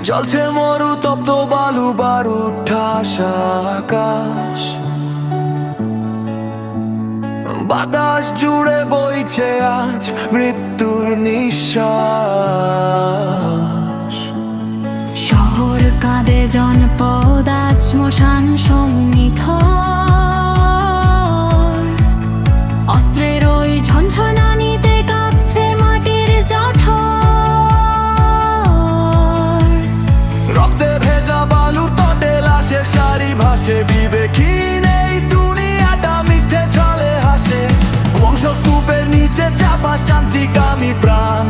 জ্বলছে মরু তপ্ত বালু বারুদ ঠাস আকাশ, বাতাস জুড়ে বইছে আজ মৃত্যুর নিঃশ্বাস। শহর কাঁদে জনপদ আজ শ্মশান সঙ্গীত, অস্ত্রের ওই ঝনঝনানিতে কাঁপছে মাটির জঠর। রক্তে ভেজা বালুর তটে লাশের সারি ভাসে, বিবেকহীন এই দুনিয়াটা মিথ্যে ছলে হাসে। বংশস্তূপের নিচে চাপা শান্তিকামী প্রাণ,